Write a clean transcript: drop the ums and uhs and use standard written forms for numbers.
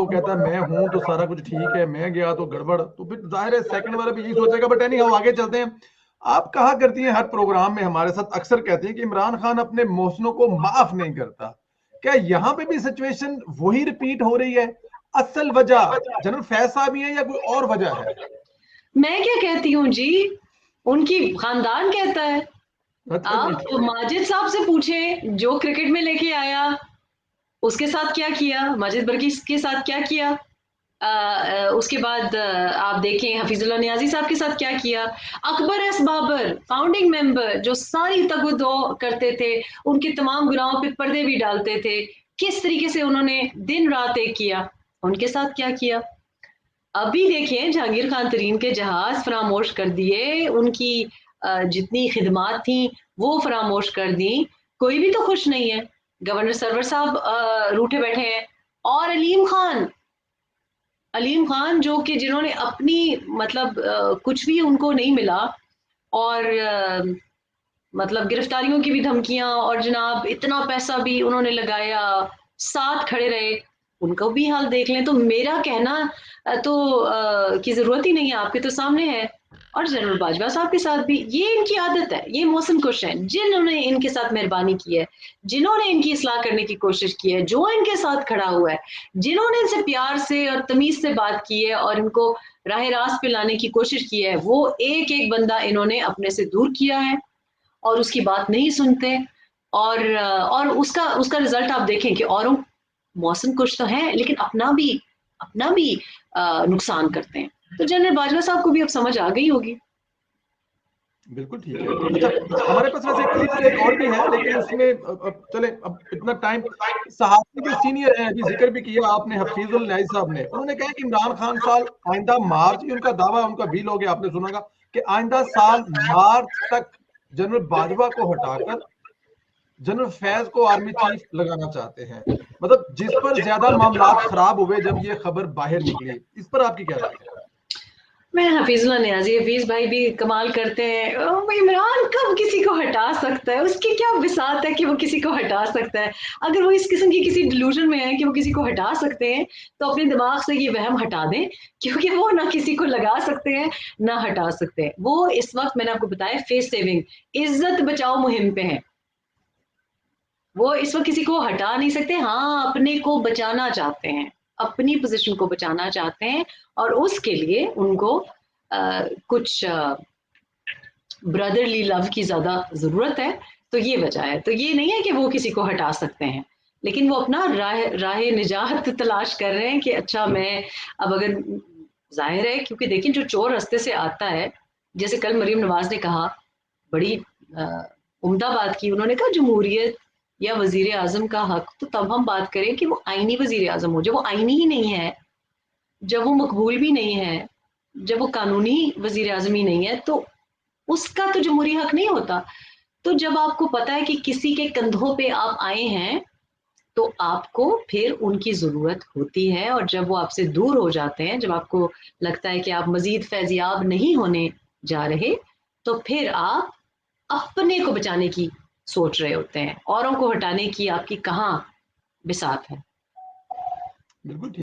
وہ کہتا ہے میں ہوں تو سارا کچھ ٹھیک ہے، میں گیا تو گڑبڑ، تو پھر ظاہر ہے سیکنڈ والا بھی یہی سوچے گا. بٹ اینی ہاؤ آگے چلتے ہیں. آپ کہا کرتی ہیں ہر پروگرام میں ہمارے ساتھ اکثر کہتے ہیں کہ عمران خان اپنے محسنوں کو معاف نہیں کرتا. کیا یہاں پہ بھی سچویشن وہی ریپیٹ ہو رہی ہے؟ اصل وجہ جنرل فیض صاحب ہی ہے یا کوئی اور وجہ ہے؟ میں کیا کہتی ہوں جی، ان کی خاندان کہتا ہے. اچھا جی. آپ ماجد صاحب سے پوچھیں جو کرکٹ میں لے کے آیا اس کے ساتھ کیا کیا، ماجد برکی کے ساتھ کیا کیا، اس کے بعد آپ دیکھیں حفیظ اللہ نیازی صاحب کے ساتھ کیا کیا. اکبر ایس بابر فاؤنڈنگ ممبر جو ساری تگ و دو کرتے تھے، ان کے تمام گناہوں پہ پردے بھی ڈالتے تھے، کس طریقے سے انہوں نے دن رات ایک کیا، ان کے ساتھ کیا کیا. ابھی دیکھیں جہانگیر خان ترین کے جہاز فراموش کر دیے، ان کی جتنی خدمات تھیں وہ فراموش کر دیں، کوئی بھی تو خوش نہیں ہے. گورنر سرور صاحب روٹھے بیٹھے ہیں، اور علیم خان جو کہ جنہوں نے اپنی مطلب کچھ بھی ان کو نہیں ملا، اور مطلب گرفتاریوں کی بھی دھمکیاں، اور جناب اتنا پیسہ بھی انہوں نے لگایا، ساتھ کھڑے رہے، ان کو بھی حال دیکھ لیں. تو میرا کہنا تو کی ضرورت ہی نہیں ہے، آپ کے تو سامنے ہے. اور جنرل باجوہ صاحب کے ساتھ بھی یہ ان کی عادت ہے، یہ موسم کش ہیں، جنہوں نے ان کے ساتھ مہربانی کی ہے، جنہوں نے ان کی اصلاح کرنے کی کوشش کی ہے، جو ان کے ساتھ کھڑا ہوا ہے، جنہوں نے ان سے پیار سے اور تمیز سے بات کی ہے اور ان کو راہ راست پہ لانے کی کوشش کی ہے، وہ ایک ایک بندہ انہوں نے اپنے سے دور کیا ہے اور اس کی بات نہیں سنتے. اور اس کا رزلٹ آپ دیکھیں کہ اوروں موسم کچھ تو ہیں لیکن اپنا بھی نقصان کرتے ہیں. تو جنرل باجوہ صاحب کو بھی اب سمجھ آ گئی ہوگی. بالکل ٹھیک ہے. اچھا ہمارے پاس ویسے کلپس ایک اور بھی ہے، لیکن اس میں چلیں اب اتنا ٹائم. صحافی جو سینئر ہیں، ابھی ذکر بھی کیا آپ نے حفیظ النیازی صاحب نے، انہوں نے کہا کہ عمران خان سال آئندہ مارچ، ان کا دعویٰ، ان کا بھی لوگ آپ نے سنا گا کہ آئندہ سال مارچ تک جنرل باجوہ کو ہٹا کر جنرل فیض کو آرمی چیف لگانا چاہتے ہیں. مطلب جس پر زیادہ معاملات خراب ہوئے جب یہ خبر باہر نکلی، اس پر آپ کی کیا رائے ہے؟ میں حفیظ اللہ نیازی، حفیظ بھائی بھی کمال کرتے ہیں. عمران کب کسی کو ہٹا سکتا ہے؟ اس کی کیا بساط ہے کہ وہ کسی کو ہٹا سکتا ہے؟ اگر وہ اس قسم کی کسی ڈیلوژن میں ہے کہ وہ کسی کو ہٹا سکتے ہیں تو اپنے دماغ سے یہ وہم ہٹا دیں، کیونکہ وہ نہ کسی کو لگا سکتے ہیں نہ ہٹا سکتے ہیں. وہ اس وقت میں نے آپ کو بتایا فیس سیونگ، عزت بچاؤ مہم پہ ہیں. وہ اس وقت کسی کو ہٹا نہیں سکتے، ہاں اپنے کو بچانا چاہتے ہیں، اپنی پوزیشن کو بچانا چاہتے ہیں، اور اس کے لیے ان کو کچھ برادرلی لو کی زیادہ ضرورت ہے. تو یہ وجہ ہے. تو یہ نہیں ہے کہ وہ کسی کو ہٹا سکتے ہیں، لیکن وہ اپنا راہ نجات تلاش کر رہے ہیں کہ اچھا میں اب اگر ظاہر ہے، کیونکہ دیکھیں جو چور رستے سے آتا ہے، جیسے کل مریم نواز نے کہا، بڑی عمدہ بات کی، انہوں نے کہا جمہوریت یا وزیر اعظم کا حق تو تب ہم بات کریں کہ وہ آئینی وزیر اعظم ہو. جب وہ آئینی ہی نہیں ہے، جب وہ مقبول بھی نہیں ہے، جب وہ قانونی وزیر اعظم ہی نہیں ہے، تو اس کا تو جمہوری حق نہیں ہوتا. تو جب آپ کو پتا ہے کہ کسی کے کندھوں پہ آپ آئے ہیں تو آپ کو پھر ان کی ضرورت ہوتی ہے، اور جب وہ آپ سے دور ہو جاتے ہیں، جب آپ کو لگتا ہے کہ آپ مزید فیضیاب نہیں ہونے جا رہے، تو پھر آپ اپنے کو بچانے کی سوچ رہے ہوتے ہیں. اوروں کو ہٹانے کی آپ کی کہاں بساط ہے؟ بالکل ٹھیک.